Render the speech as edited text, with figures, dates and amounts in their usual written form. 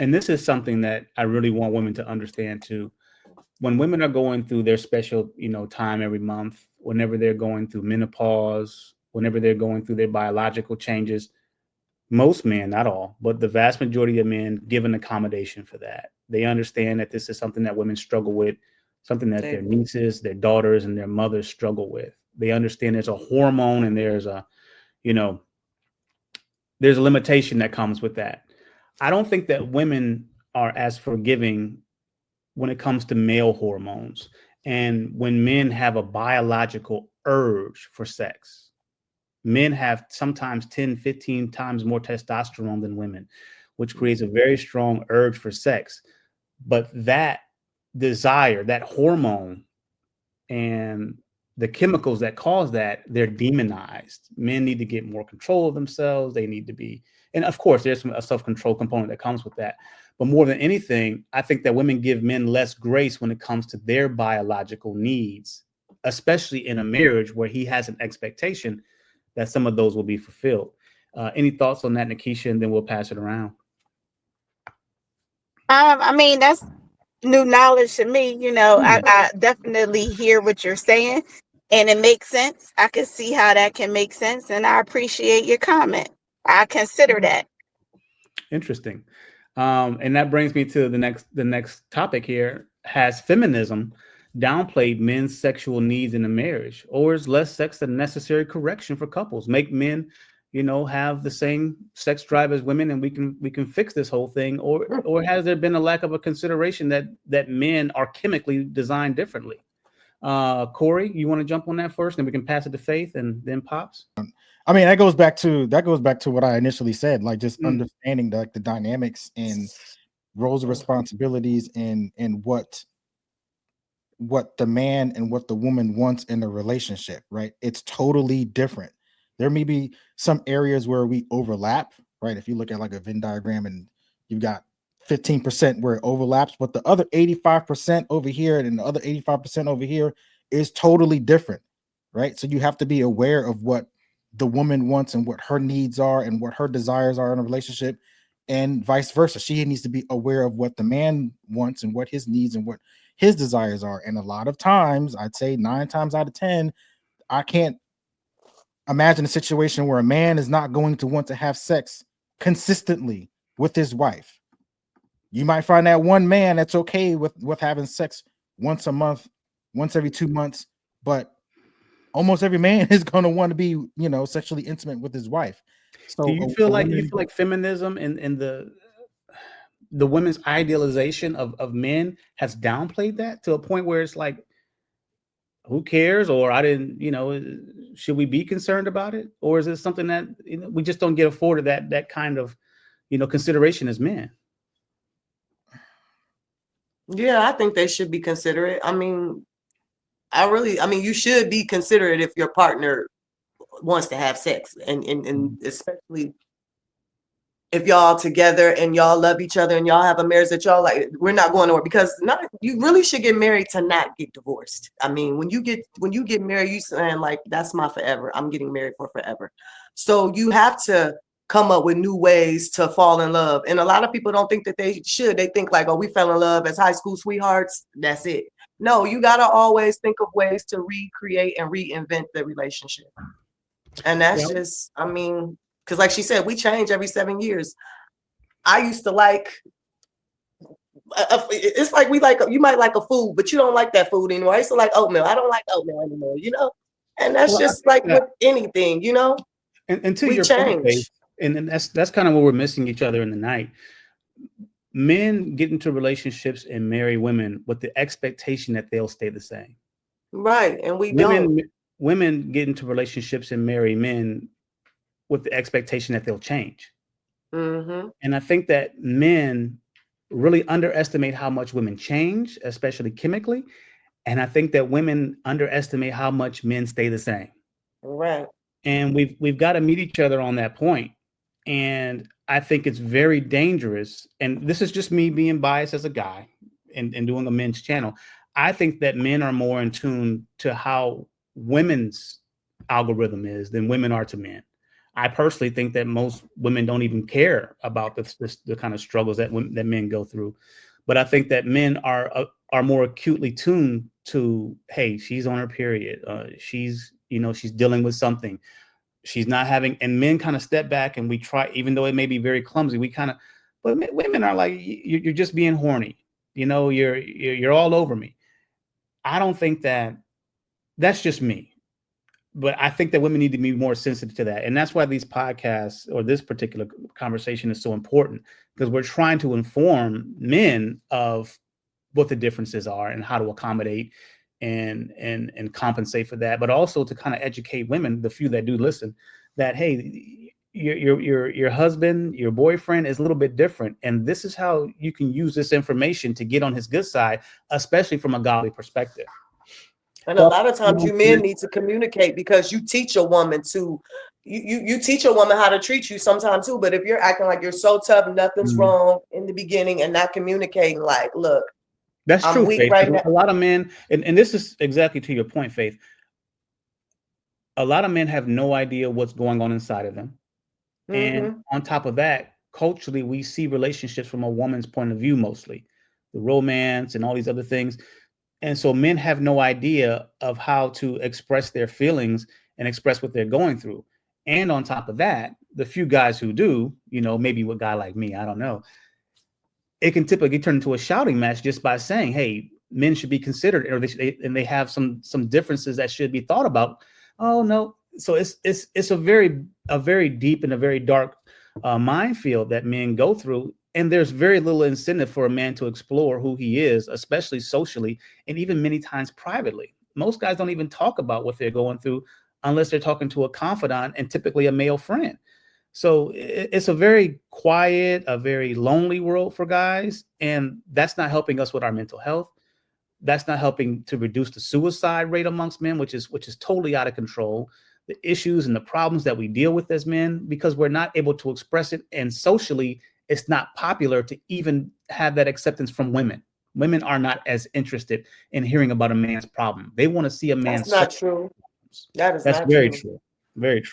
And this is something that I really want women to understand too. When women are going through their special, time every month, whenever they're going through menopause, whenever they're going through their biological changes, most men, not all, but the vast majority of men give an accommodation for that. They understand that this is something that women struggle with, something that their nieces, their daughters, and their mothers struggle with. They understand there's a hormone and you know, there's a limitation that comes with that. I don't think that women are as forgiving when it comes to male hormones and when men have a biological urge for sex. Men have sometimes 10, 15 times more testosterone than women, which creates a very strong urge for sex. But that desire, that hormone, and the chemicals that cause that, they're demonized. Men need to get more control of themselves. They need to be, and of course, there's a self-control component that comes with that. But more than anything, I think that women give men less grace when it comes to their biological needs, especially in a marriage where he has an expectation that some of those will be fulfilled. Any thoughts on that, Nikisha? And then we'll pass it around. I mean, that's new knowledge to me. I definitely hear what you're saying, and it makes sense. I can see how that can make sense, and I appreciate your comment. I consider that. Interesting. And that brings me to the next topic here. Has feminism downplayed men's sexual needs in a marriage, or is less sex a necessary correction for couples? Make men, have the same sex drive as women, and we can fix this whole thing, or has there been a lack of a consideration that men are chemically designed differently? Corey, you want to jump on that first, then we can pass it to Faith and then Pops. I mean, that goes back to what I initially said, like just understanding the dynamics and roles and responsibilities and what the man and what the woman wants in a relationship, right? It's totally different. There may be some areas where we overlap, right? If you look at like a Venn diagram and you've got 15% where it overlaps, but the other 85% over here and the other 85% over here is totally different, right? So you have to be aware of what the woman wants and what her needs are and what her desires are in a relationship, and vice versa. She needs to be aware of what the man wants and what his needs and what his desires are. And a lot of times, I'd say 9 times out of 10, I can't imagine a situation where a man is not going to want to have sex consistently with his wife. You might find that one man that's okay with having sex once a month, once every 2 months, but almost every man is going to want to be, sexually intimate with his wife. So Do you feel like feminism and the women's idealization of men has downplayed that to a point where it's like, who cares? Or I didn't, should we be concerned about it? Or is it something that we just don't get afforded that kind of, consideration as men? Yeah, I think they should be considerate. I mean, you should be considerate if your partner wants to have sex, and especially if y'all together and y'all love each other and y'all have a marriage that y'all like. We're not going nowhere, because you really should get married to not get divorced. I mean, when you get married, you saying like, that's my forever. I'm getting married for forever. So you have to come up with new ways to fall in love. And a lot of people don't think that they should. They think like, oh, we fell in love as high school sweethearts, that's it. No, you got to always think of ways to recreate and reinvent the relationship. And that's just, I mean, because like she said, we change every 7 years. I used to like, it's like you might like a food, but you don't like that food anymore. I used to like oatmeal. I don't like oatmeal anymore, And that's just like with anything, And to we your change. point, Faith, and that's kind of where we're missing each other in the night. Men get into relationships and marry women with the expectation that they'll stay the same. Right. And don't. Women get into relationships and marry men with the expectation that they'll change. Mm-hmm. And I think that men really underestimate how much women change, especially chemically. And I think that women underestimate how much men stay the same. Right. And we've got to meet each other on that point. And I think it's very dangerous. And this is just me being biased as a guy and doing a men's channel. I think that men are more in tune to how women's algorithm is than women are to men. I personally think that most women don't even care about the kind of struggles that that men go through. But I think that men are more acutely tuned to, hey, she's on her period. She's she's dealing with something. She's not having, and men kind of step back and we try, even though it may be very clumsy, we kind of, but women are like, you're just being horny. You're all over me. I don't think that's just me. But I think that women need to be more sensitive to that. And that's why these podcasts or this particular conversation is so important, because we're trying to inform men of what the differences are and how to accommodate and compensate for that, but also to kind of educate women, the few that do listen, that, hey, your husband, your boyfriend is a little bit different. And this is how you can use this information to get on his good side, especially from a godly perspective. And a lot of times you men need to communicate, because you teach a woman to, you teach a woman how to treat you sometimes too. But if you're acting like you're so tough, nothing's wrong in the beginning, and not communicating like, look, that's I'm true, weak Faith. right now. A lot of men, and this is exactly to your point, Faith. A lot of men have no idea what's going on inside of them. And on top of that, culturally, we see relationships from a woman's point of view, mostly the romance and all these other things. And so men have no idea of how to express their feelings and express what they're going through. And on top of that, the few guys who do, maybe a guy like me, I don't know, it can typically turn into a shouting match just by saying, hey, men should be considered, or they have some differences that should be thought about. Oh, no. So it's a very deep and a very dark minefield that men go through. And there's very little incentive for a man to explore who he is, especially socially, and even many times privately. Most guys don't even talk about what they're going through unless they're talking to a confidant, and typically a male friend. So it's a very quiet, a very lonely world for guys. And that's not helping us with our mental health. That's not helping to reduce the suicide rate amongst men, which is totally out of control. The issues and the problems that we deal with as men, because we're not able to express it. And socially, it's not popular to even have that acceptance from women. Women are not as interested in hearing about a man's problem. They want to see a man's. That's not true. That is That's not very true. true. Very true.